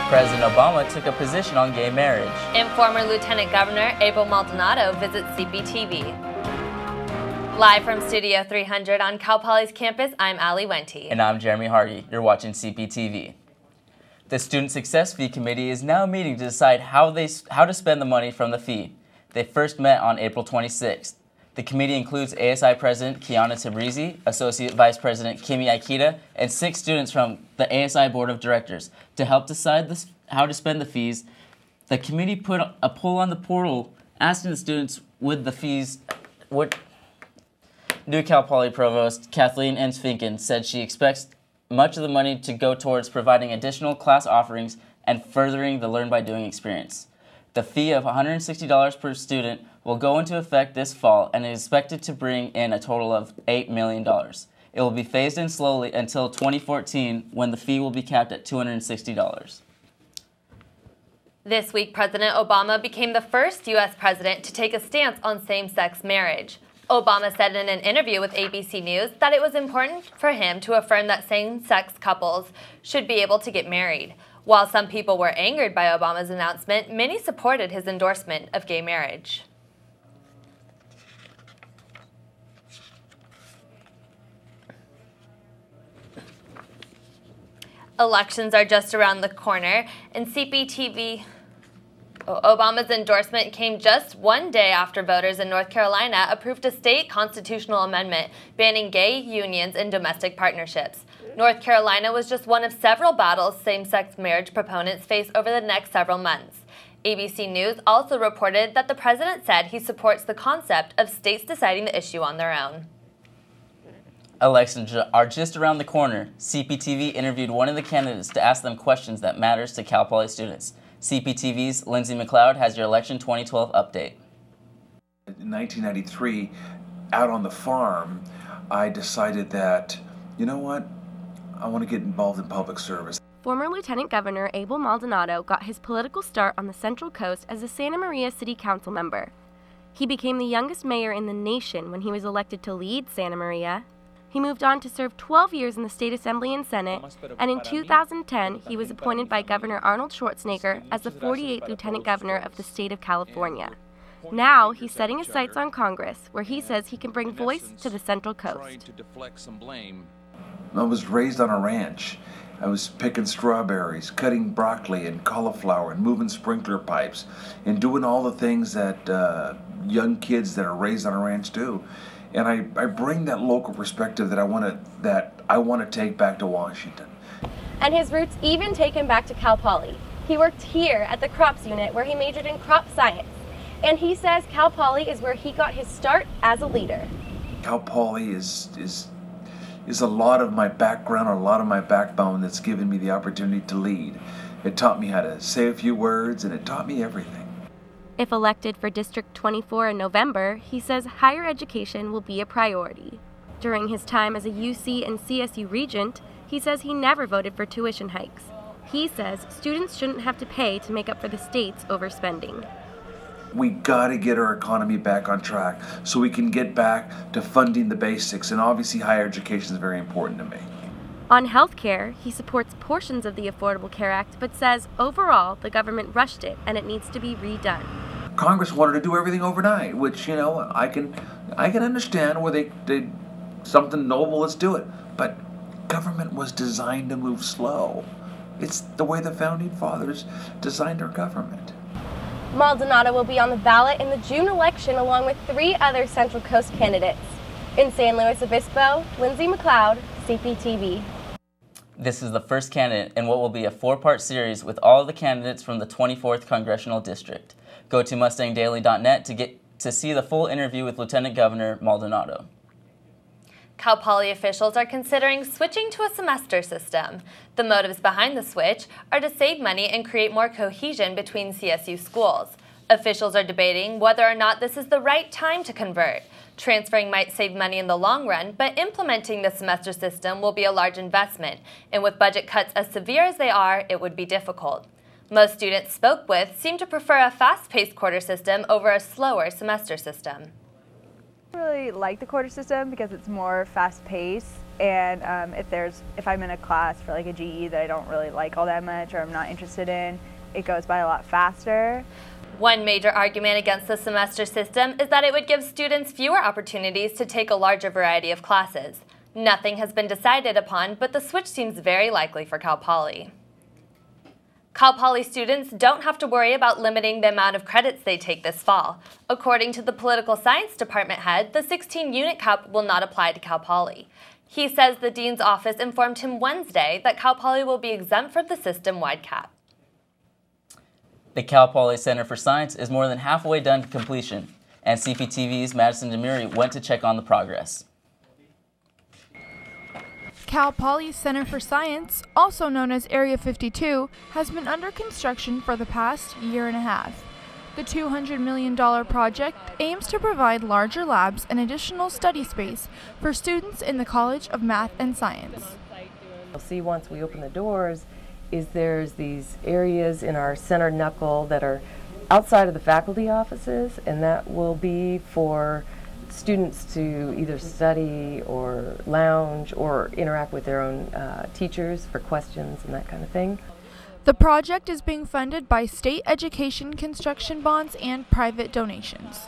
President Obama took a position on gay marriage. And former Lieutenant Governor Abel Maldonado visits Cptv. Live from Studio 300 on Cal Poly's campus, I'm Allie Wente. And I'm Jeremy Hardy. You're watching Cptv. The Student Success Fee Committee is now meeting to decide how to spend the money from the fee. They first met on April 26th. The committee includes ASI President Kiana Tabrizi, Associate Vice President Kimi Aikita, and 6 students from the ASI Board of Directors. To help decide how to spend the fees, the committee put a poll on the portal asking the students with the fees. New Cal Poly Provost Kathleen N. Finken said she expects much of the money to go towards providing additional class offerings and furthering the Learn by Doing experience. The fee of $160 per student will go into effect this fall and is expected to bring in a total of $8 million. It will be phased in slowly until 2014, when the fee will be capped at $260. This week, President Obama became the first U.S. president to take a stance on same-sex marriage. Obama said in an interview with ABC News that it was important for him to affirm that same-sex couples should be able to get married. While some people were angered by Obama's announcement, many supported his endorsement of gay marriage. Elections are just around the corner, and Obama's endorsement came just one day after voters in North Carolina approved a state constitutional amendment banning gay unions and domestic partnerships. North Carolina was just one of several battles same-sex marriage proponents face over the next several months. ABC News also reported that the president said he supports the concept of states deciding the issue on their own. Elections are just around the corner. Cptv interviewed one of the candidates to ask them questions that matters to Cal Poly students. Cptv's Lindsay McLeod has your election 2012 update. In 1993, out on the farm, I decided that, you know what, I want to get involved in public service. Former Lieutenant Governor Abel Maldonado got his political start on the Central Coast as a Santa Maria City Council member. He became the youngest mayor in the nation when he was elected to lead Santa Maria. He moved on to serve 12 years in the State Assembly and Senate, and in 2010 he was appointed by Governor Arnold Schwarzenegger as the 48th Lieutenant Governor of the state of California. Now he's setting his sights on Congress, where he says he can bring voice to the Central Coast. I was raised on a ranch. I was picking strawberries, cutting broccoli and cauliflower, and moving sprinkler pipes, and doing all the things that young kids that are raised on a ranch do. And I bring that local perspective that I want to take back to Washington. And his roots even take him back to Cal Poly. He worked here at the crops unit where he majored in crop science. And he says Cal Poly is where he got his start as a leader. Cal Poly is a lot of my background, a lot of my backbone that's given me the opportunity to lead. It taught me how to say a few words, and it taught me everything. If elected for District 24 in November, he says higher education will be a priority. During his time as a UC and CSU regent, he says he never voted for tuition hikes. He says students shouldn't have to pay to make up for the state's overspending. We gotta get our economy back on track so we can get back to funding the basics, and obviously higher education is very important to me. On health care, he supports portions of the Affordable Care Act, but says overall the government rushed it and it needs to be redone. Congress wanted to do everything overnight, which, you know, I can understand where they something noble, let's do it. But government was designed to move slow. It's the way the Founding Fathers designed our government. Maldonado will be on the ballot in the June election along with 3 other Central Coast candidates. In San Luis Obispo, Lindsay McLeod, Cptv. This is the first candidate in what will be a 4-part series with all of the candidates from the 24th Congressional District. Go to mustangdaily.net to see the full interview with Lieutenant Governor Maldonado. Cal Poly officials are considering switching to a semester system. The motives behind the switch are to save money and create more cohesion between CSU schools. Officials are debating whether or not this is the right time to convert. Transferring might save money in the long run, but implementing the semester system will be a large investment, and with budget cuts as severe as they are, it would be difficult. Most students spoke with seem to prefer a fast-paced quarter system over a slower semester system. I really like the quarter system because it's more fast-paced, and if I'm in a class for like a GE that I don't really like all that much or I'm not interested in, it goes by a lot faster. One major argument against the semester system is that it would give students fewer opportunities to take a larger variety of classes. Nothing has been decided upon, but the switch seems very likely for Cal Poly. Cal Poly students don't have to worry about limiting the amount of credits they take this fall. According to the political science department head, the 16-unit cap will not apply to Cal Poly. He says the dean's office informed him Wednesday that Cal Poly will be exempt from the system-wide cap. The Cal Poly Center for Science is more than halfway done to completion, and Cptv's Madison Demary went to check on the progress. Cal Poly's Center for Science, also known as Area 52, has been under construction for the past year and a half. The $200 million project aims to provide larger labs and additional study space for students in the College of Math and Science. You'll see once we open the doors is there's these areas in our center knuckle that are outside of the faculty offices, and that will be for students to either study or lounge or interact with their own teachers for questions and that kind of thing. The project is being funded by state education construction bonds and private donations.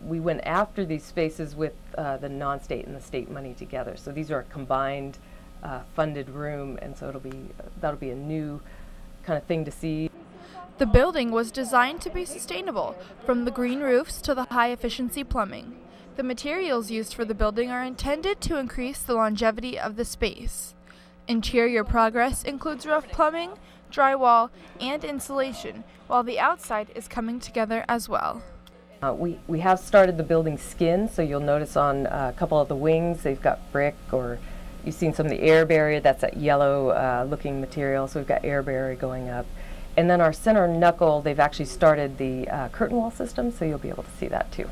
We went after these spaces with the non-state and the state money together. So these are a combined funded room, and so that'll be a new kind of thing to see. The building was designed to be sustainable, from the green roofs to the high-efficiency plumbing. The materials used for the building are intended to increase the longevity of the space. Interior progress includes rough plumbing, drywall, and insulation, while the outside is coming together as well. We have started the building skin, so you'll notice on a couple of the wings they've got brick, or you've seen some of the air barrier, that's that yellow looking material, so we've got air barrier going up. And then our center knuckle, they've actually started the curtain wall system, so you'll be able to see that too.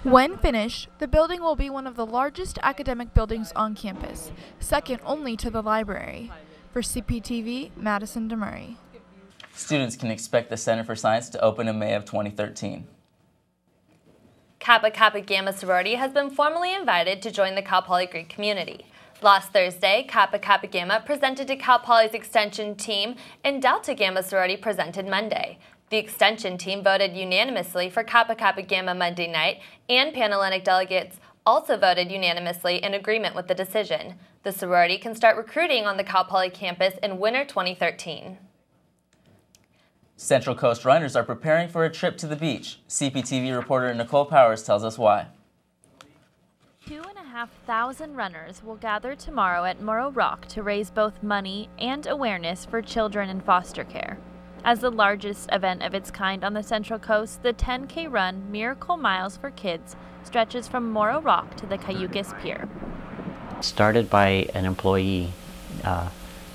When finished, the building will be one of the largest academic buildings on campus, second only to the library. For Cptv, Madison Demary. Students can expect the Center for Science to open in May of 2013. Kappa Kappa Gamma sorority has been formally invited to join the Cal Poly Greek community. Last Thursday, Kappa Kappa Gamma presented to Cal Poly's extension team, and Delta Gamma sorority presented Monday. The extension team voted unanimously for Kappa Kappa Gamma Monday night, and Panhellenic delegates also voted unanimously in agreement with the decision. The sorority can start recruiting on the Cal Poly campus in winter 2013. Central Coast runners are preparing for a trip to the beach. Cptv reporter Nicole Powers tells us why. 2,500 runners will gather tomorrow at Morrow Rock to raise both money and awareness for children in foster care. As the largest event of its kind on the Central Coast, the 10K run Miracle Miles for Kids stretches from Morrow Rock to the Cayucas Pier. Started by an employee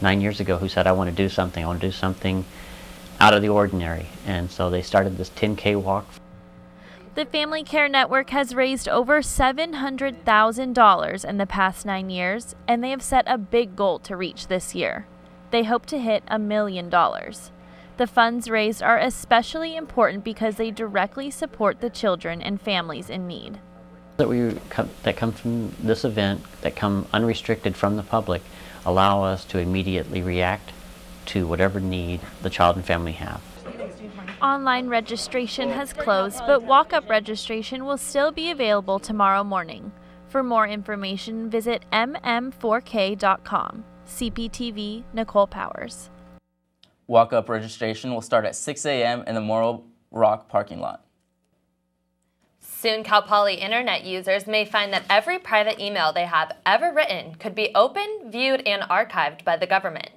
9 years ago who said, I want to do something out of the ordinary, and so they started this 10K walk. The Family Care Network has raised over $700,000 in the past 9 years, and they have set a big goal to reach this year. They hope to hit $1 million. The funds raised are especially important because they directly support the children and families in need. That come from this event, that come unrestricted from the public, allow us to immediately react to whatever need the child and family have. Online registration has closed, but walk-up registration will still be available tomorrow morning. For more information, visit mm4k.com. Cptv, Nicole Powers. Walk-up registration will start at 6 a.m. in the Morrow Rock parking lot. Soon, Cal Poly internet users may find that every private email they have ever written could be opened, viewed, and archived by the government.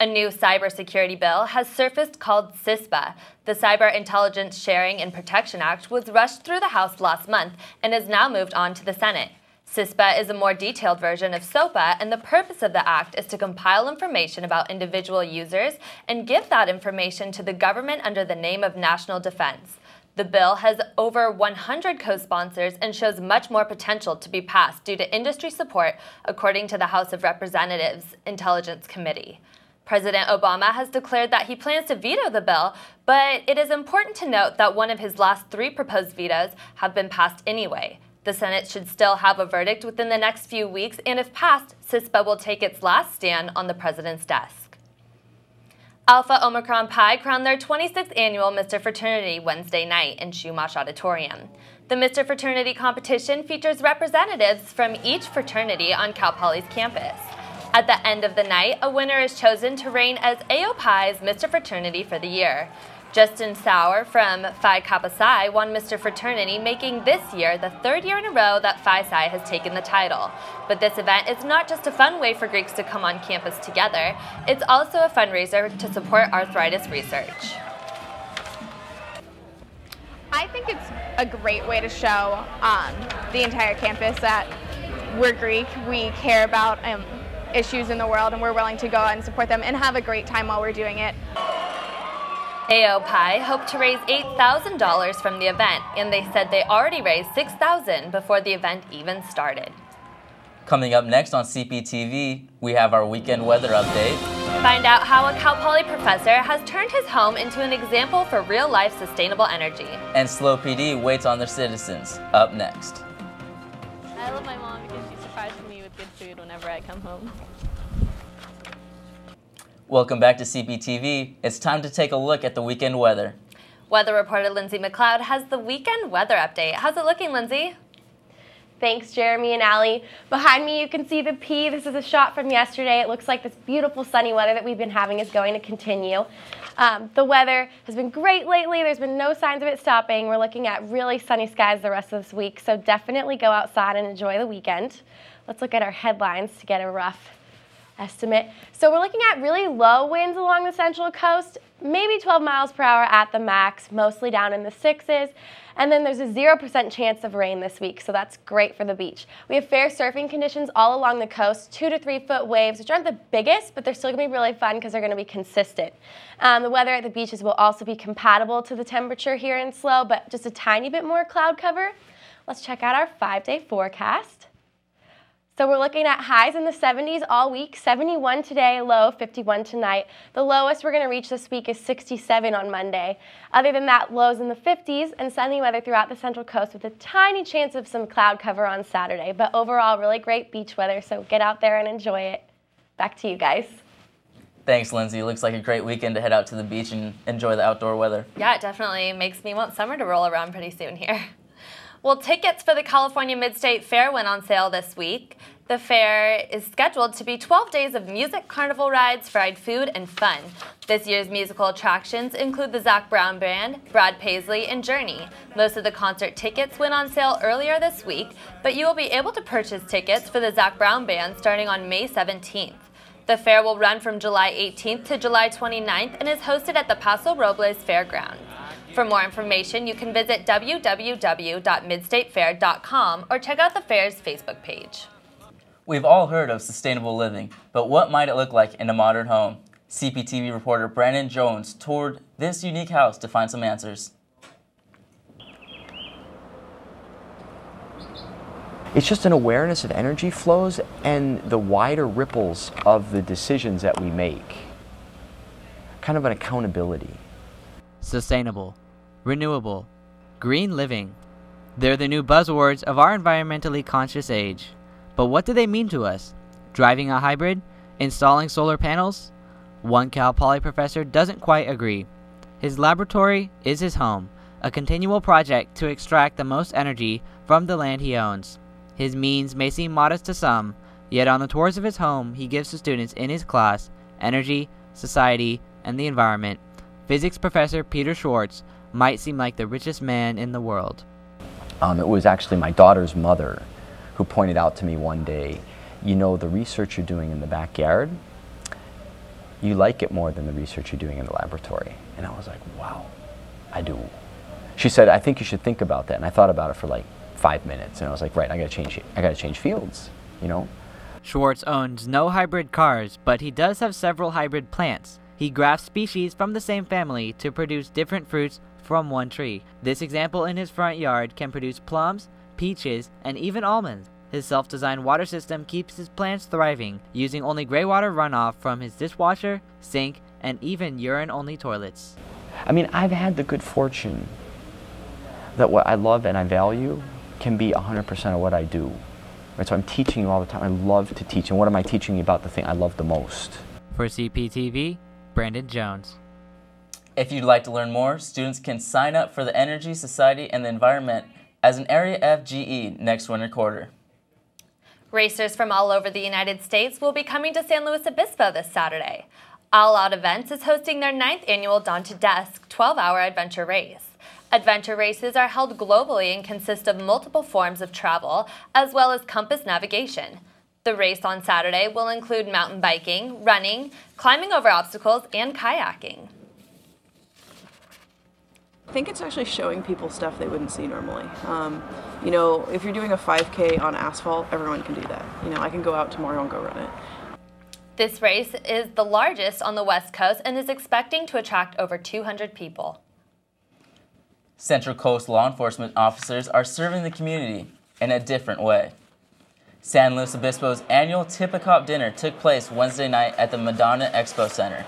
A new cybersecurity bill has surfaced called CISPA. The Cyber Intelligence Sharing and Protection Act was rushed through the House last month and has now moved on to the Senate. CISPA is a more detailed version of SOPA, and the purpose of the act is to compile information about individual users and give that information to the government under the name of national defense. The bill has over 100 co-sponsors and shows much more potential to be passed due to industry support, according to the House of Representatives Intelligence Committee. President Obama has declared that he plans to veto the bill, but it is important to note that one of his last 3 proposed vetoes have been passed anyway. The Senate should still have a verdict within the next few weeks, and if passed, CISPA will take its last stand on the president's desk. Alpha Omicron Pi crowned their 26th annual Mr. Fraternity Wednesday night in Chumash Auditorium. The Mr. Fraternity competition features representatives from each fraternity on Cal Poly's campus. At the end of the night, a winner is chosen to reign as AOPI's Mr. Fraternity for the year. Justin Sauer from Phi Kappa Psi won Mr. Fraternity, making this year the 3rd year in a row that Phi Psi has taken the title. But this event is not just a fun way for Greeks to come on campus together, it's also a fundraiser to support arthritis research. I think it's a great way to show the entire campus that we're Greek, we care about issues in the world, and we're willing to go out and support them and have a great time while we're doing it. AOPI hoped to raise $8,000 from the event, and they said they already raised $6,000 before the event even started. Coming up next on Cptv, we have our weekend weather update. Find out how a Cal Poly professor has turned his home into an example for real-life sustainable energy. And Slow PD waits on their citizens, up next. I love my mom because she surprises me with good food whenever I come home. Welcome back to Cptv. It's time to take a look at the weekend weather. Weather reporter Lindsay McLeod has the weekend weather update. How's it looking, Lindsay? Thanks, Jeremy and Allie. Behind me, you can see the P. This is a shot from yesterday. It looks like this beautiful sunny weather that we've been having is going to continue. The weather has been great lately. There's been no signs of it stopping. We're looking at really sunny skies the rest of this week, so definitely go outside and enjoy the weekend. Let's look at our headlines to get a rough estimate. So we're looking at really low winds along the central coast, maybe 12 miles per hour at the max, mostly down in the 6s. And then there's a 0% chance of rain this week, so that's great for the beach. We have fair surfing conditions all along the coast, 2 to 3 foot waves, which aren't the biggest, but they're still going to be really fun because they're going to be consistent. The weather at the beaches will also be compatible to the temperature here in Slow, but just a tiny bit more cloud cover. Let's check out our 5-day forecast. So we're looking at highs in the 70s all week, 71 today, low 51 tonight. The lowest we're going to reach this week is 67 on Monday. Other than that, lows in the 50s and sunny weather throughout the central coast with a tiny chance of some cloud cover on Saturday. But overall, really great beach weather, so get out there and enjoy it. Back to you guys. Thanks, Lindsay. Looks like a great weekend to head out to the beach and enjoy the outdoor weather. Yeah, it definitely makes me want summer to roll around pretty soon here. Well, tickets for the California Mid-State Fair went on sale this week. The fair is scheduled to be 12 days of music, carnival rides, fried food, and fun. This year's musical attractions include the Zac Brown Band, Brad Paisley, and Journey. Most of the concert tickets went on sale earlier this week, but you will be able to purchase tickets for the Zac Brown Band starting on May 17th. The fair will run from July 18th to July 29th and is hosted at the Paso Robles Fairground. For more information, you can visit www.midstatefair.com or check out the fair's Facebook page. We've all heard of sustainable living, but what might it look like in a modern home? Cptv reporter Brandon Jones toured this unique house to find some answers. It's just an awareness of energy flows and the wider ripples of the decisions that we make. Kind of an accountability. Sustainable, renewable, green living. They're the new buzzwords of our environmentally conscious age. But what do they mean to us? Driving a hybrid? Installing solar panels? One Cal Poly professor doesn't quite agree. His laboratory is his home, a continual project to extract the most energy from the land he owns. His means may seem modest to some, yet on the tours of his home he gives to students in his class energy, society, and the environment. Physics professor Peter Schwartz might seem like the richest man in the world. It was actually my daughter's mother who pointed out to me one day, you know, the research you're doing in the backyard, you like it more than the research you're doing in the laboratory. And I was like, wow, I do. She said, I think you should think about that. And I thought about it for like 5 minutes. And I was like, right, I gotta change fields, you know? Schwartz owns no hybrid cars, but he does have several hybrid plants. He grafts species from the same family to produce different fruits from one tree. This example in his front yard can produce plums, peaches, and even almonds. His self-designed water system keeps his plants thriving, using only gray water runoff from his dishwasher, sink, and even urine-only toilets. I mean, I've had the good fortune that what I love and I value can be 100% of what I do. Right? So I'm teaching you all the time. I love to teach. And what am I teaching you about? The thing I love the most. For Cptv, Brandon Jones. If you'd like to learn more, students can sign up for the Energy, Society, and the Environment as an Area FGE next winter quarter. Racers from all over the United States will be coming to San Luis Obispo this Saturday. All Out Events is hosting their 9th annual Dawn to Dusk 12-hour adventure race. Adventure races are held globally and consist of multiple forms of travel, as well as compass navigation. The race on Saturday will include mountain biking, running, climbing over obstacles, and kayaking. I think it's actually showing people stuff they wouldn't see normally. You know, if you're doing a 5K on asphalt, everyone can do that. You know, I can go out tomorrow and go run it. This race is the largest on the West Coast and is expecting to attract over 200 people. Central Coast law enforcement officers are serving the community in a different way. San Luis Obispo's annual Tip-A-Cop dinner took place Wednesday night at the Madonna Expo Center.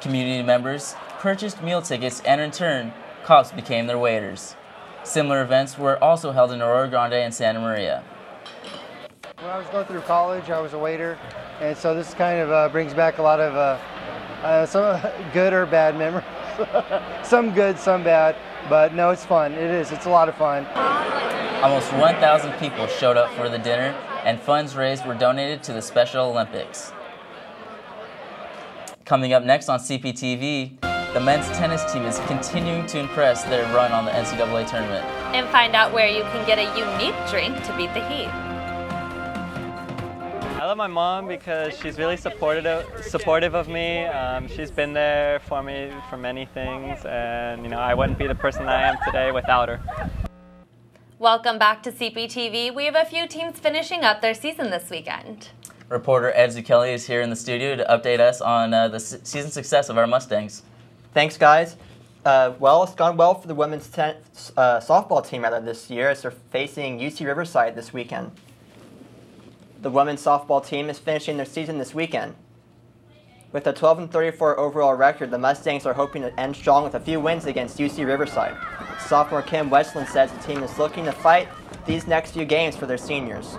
Community members purchased meal tickets and in turn, cops became their waiters. Similar events were also held in Aurora Grande and Santa Maria. When I was going through college, I was a waiter, and so this kind of brings back a lot of some good or bad memories. Some good, some bad, but no, it's fun. It is. It's a lot of fun. Almost 1,000 people showed up for the dinner, and funds raised were donated to the Special Olympics. Coming up next on Cptv, the men's tennis team is continuing to impress their run on the NCAA tournament. And find out where you can get a unique drink to beat the heat. I love my mom because she's really supportive of me. She's been there for me for many things, and you know, I wouldn't be the person I am today without her. Welcome back to Cptv. We have a few teams finishing up their season this weekend. Reporter Ed Zucchelli is here in the studio to update us on the season success of our Mustangs. Thanks, guys. Well, it's gone well for the women's softball team this year as they're facing UC Riverside this weekend. The women's softball team is finishing their season this weekend. With a 12-34 overall record, the Mustangs are hoping to end strong with a few wins against UC Riverside. Sophomore Kim Westland says the team is looking to fight these next few games for their seniors.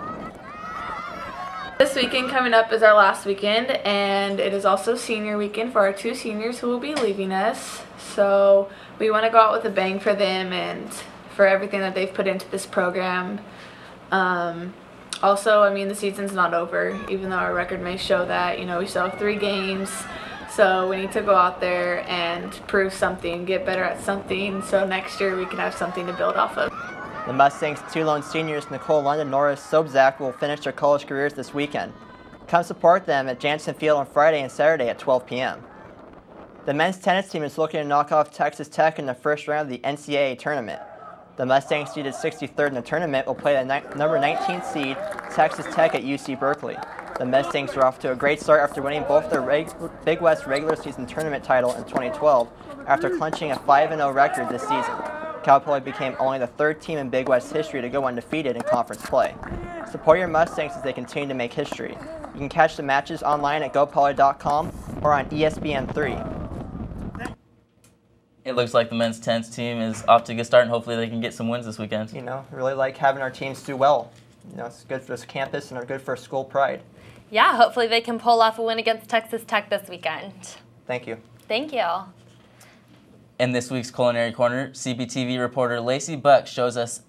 This weekend coming up is our last weekend, and it is also senior weekend for our 2 seniors who will be leaving us. So we want to go out with a bang for them and for everything that they've put into this program. Also, I mean, the season's not over, even though our record may show that. You know, we still have 3 games, so we need to go out there and prove something, get better at something, so next year we can have something to build off of. The Mustangs' 2 lone seniors, Nicole Lund and Nora Sobzak, will finish their college careers this weekend. Come support them at Jansen Field on Friday and Saturday at 12 p.m. The men's tennis team is looking to knock off Texas Tech in the first round of the NCAA tournament. The Mustangs, seeded 63rd in the tournament, will play the number 19th seed, Texas Tech, at UC Berkeley. The Mustangs are off to a great start after winning both their Big West regular season tournament title in 2012 after clinching a 5-0 record this season. Cal Poly became only the 3rd team in Big West history to go undefeated in conference play. Support your Mustangs as they continue to make history. You can catch the matches online at gopoly.com or on ESPN3. It looks like the men's tennis team is off to a good start, and hopefully they can get some wins this weekend. You know, really like having our teams do well. You know, it's good for this campus and good for school pride. Yeah, hopefully they can pull off a win against Texas Tech this weekend. Thank you. Thank you. In this week's Culinary Corner, Cptv reporter Lacey Buck shows us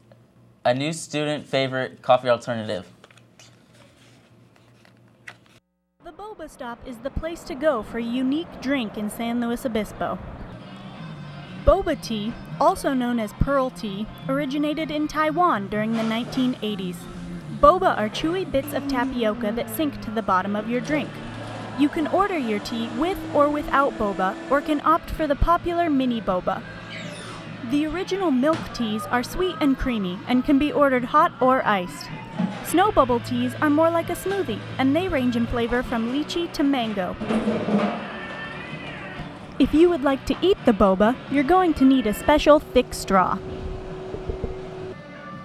a new student favorite coffee alternative. The Boba Stop is the place to go for a unique drink in San Luis Obispo. Boba tea, also known as pearl tea, originated in Taiwan during the 1980s. Boba are chewy bits of tapioca that sink to the bottom of your drink. You can order your tea with or without boba, or can opt for the popular mini boba. The original milk teas are sweet and creamy and can be ordered hot or iced. Snow bubble teas are more like a smoothie, and they range in flavor from lychee to mango. If you would like to eat the boba, you're going to need a special thick straw.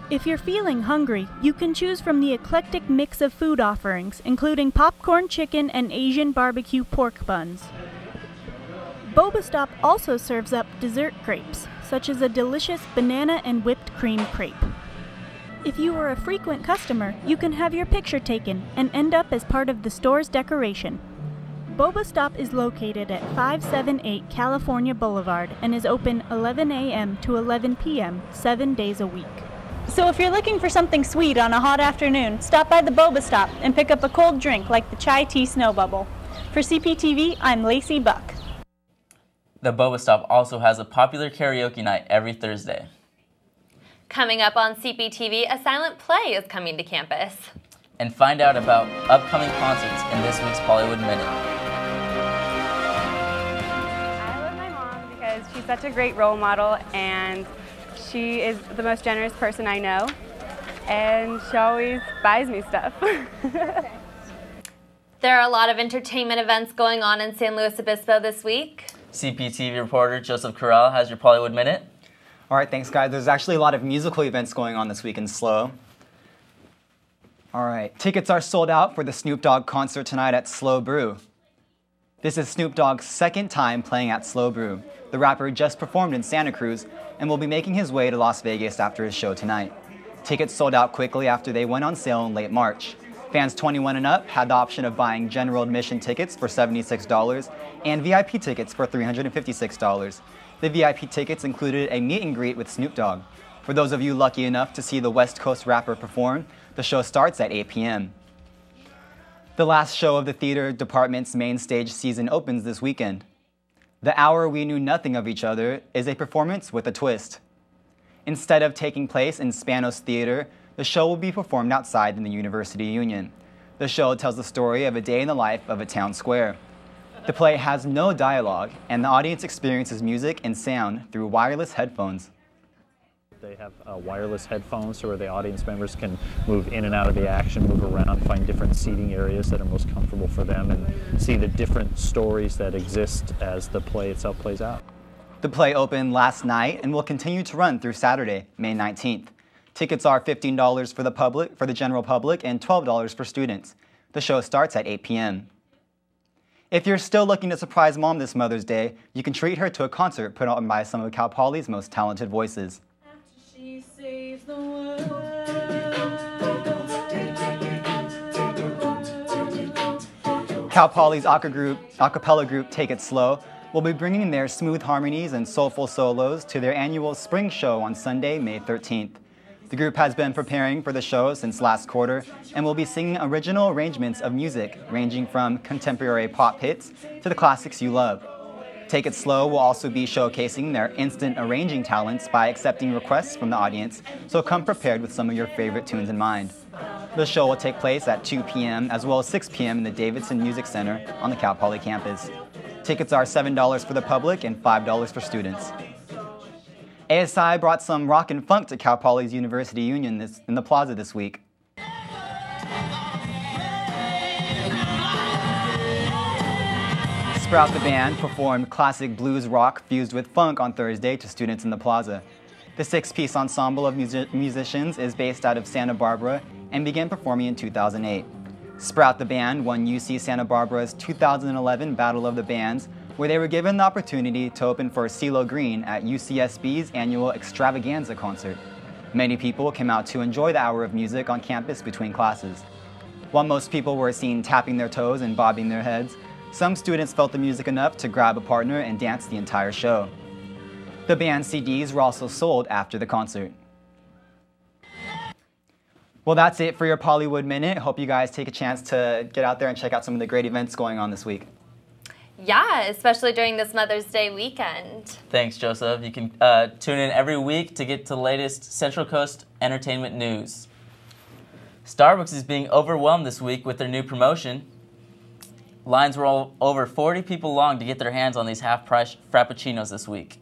If you're feeling hungry, you can choose from the eclectic mix of food offerings, including popcorn chicken and Asian barbecue pork buns. Boba Stop also serves up dessert crepes, such as a delicious banana and whipped cream crepe. If you are a frequent customer, you can have your picture taken and end up as part of the store's decoration. Boba Stop is located at 578 California Boulevard and is open 11 a.m. to 11 p.m. 7 days a week. So if you're looking for something sweet on a hot afternoon, stop by the Boba Stop and pick up a cold drink like the chai tea snow bubble. For Cptv, I'm Lacey Buck. The Boba Stop also has a popular karaoke night every Thursday. Coming up on Cptv, a silent play is coming to campus. And find out about upcoming concerts in this week's Bollywood Minute. I love my mom because she's such a great role model and she is the most generous person I know. And she always buys me stuff. There are a lot of entertainment events going on in San Luis Obispo this week. Cptv reporter Joseph Corral has your Bollywood Minute. All right, thanks, guys. There's actually a lot of musical events going on this week in SLO. All right, tickets are sold out for the Snoop Dogg concert tonight at SLO Brew. This is Snoop Dogg's second time playing at SLO Brew. The rapper just performed in Santa Cruz and will be making his way to Las Vegas after his show tonight. Tickets sold out quickly after they went on sale in late March. Fans 21 and up had the option of buying general admission tickets for $76 and VIP tickets for $356. The VIP tickets included a meet and greet with Snoop Dogg. For those of you lucky enough to see the West Coast rapper perform, the show starts at 8 p.m. The last show of the theater department's main stage season opens this weekend. The Hour We Knew Nothing of Each Other is a performance with a twist. Instead of taking place in Spanos Theater, the show will be performed outside in the University Union. The show tells the story of a day in the life of a town square. The play has no dialogue, and the audience experiences music and sound through wireless headphones. They have wireless headphones so where the audience members can move in and out of the action, move around, find different seating areas that are most comfortable for them, and see the different stories that exist as the play itself plays out. The play opened last night and will continue to run through Saturday, May 19th. Tickets are $15 for the general public and $12 for students. The show starts at 8 p.m. If you're still looking to surprise Mom this Mother's Day, you can treat her to a concert put on by some of Cal Poly's most talented voices. Cal Poly's acapella group Take It Slow will be bringing their smooth harmonies and soulful solos to their annual spring show on Sunday, May 13th. The group has been preparing for the show since last quarter and will be singing original arrangements of music ranging from contemporary pop hits to the classics you love. Take It Slow will also be showcasing their instant arranging talents by accepting requests from the audience, so come prepared with some of your favorite tunes in mind. The show will take place at 2 p.m. as well as 6 p.m. in the Davidson Music Center on the Cal Poly campus. Tickets are $7 for the public and $5 for students. ASI brought some rock and funk to Cal Poly's University Union in the plaza this week. Sprout the Band performed classic blues rock fused with funk on Thursday to students in the plaza. The six-piece ensemble of musicians is based out of Santa Barbara and began performing in 2008. Sprout the Band won UC Santa Barbara's 2011 Battle of the Bands, where they were given the opportunity to open for CeeLo Green at UCSB's annual Extravaganza concert. Many people came out to enjoy the hour of music on campus between classes. While most people were seen tapping their toes and bobbing their heads, some students felt the music enough to grab a partner and dance the entire show. The band's CDs were also sold after the concert. Well, that's it for your Bollywood Minute. Hope you guys take a chance to get out there and check out some of the great events going on this week. Yeah, especially during this Mother's Day weekend. Thanks, Joseph. You can tune in every week to get the latest Central Coast entertainment news. Starbucks is being overwhelmed this week with their new promotion. Lines were over 40 people long to get their hands on these half-price Frappuccinos this week.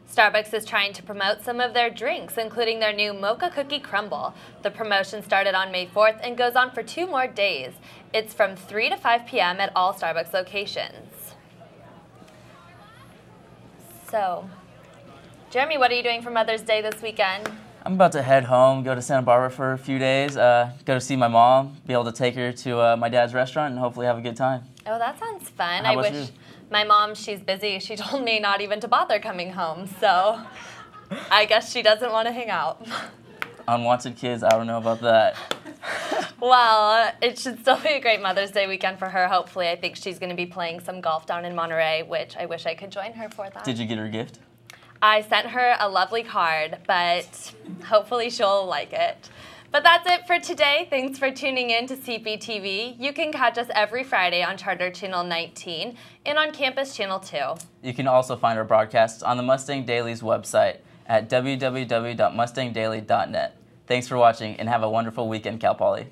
Starbucks is trying to promote some of their drinks, including their new Mocha Cookie Crumble. The promotion started on May 4th and goes on for 2 more days. It's from 3 to 5 p.m. at all Starbucks locations. So, Jeremy, what are you doing for Mother's Day this weekend? I'm about to head home, go to Santa Barbara for a few days, go to see my mom, be able to take her to my dad's restaurant, and hopefully have a good time. Oh, that sounds fun. How I about wish you? my mom, she's busy. She told me not even to bother coming home, so I guess she doesn't want to hang out. Unwanted kids, I don't know about that. Well, it should still be a great Mother's Day weekend for her, hopefully. I think she's going to be playing some golf down in Monterey, which I wish I could join her for that. Did you get her a gift? I sent her a lovely card, but hopefully she'll like it. But that's it for today. Thanks for tuning in to Cptv. You can catch us every Friday on Charter Channel 19 and on Campus Channel 2. You can also find our broadcasts on the Mustang Daily's website at www.mustangdaily.net. Thanks for watching and have a wonderful weekend, Cal Poly.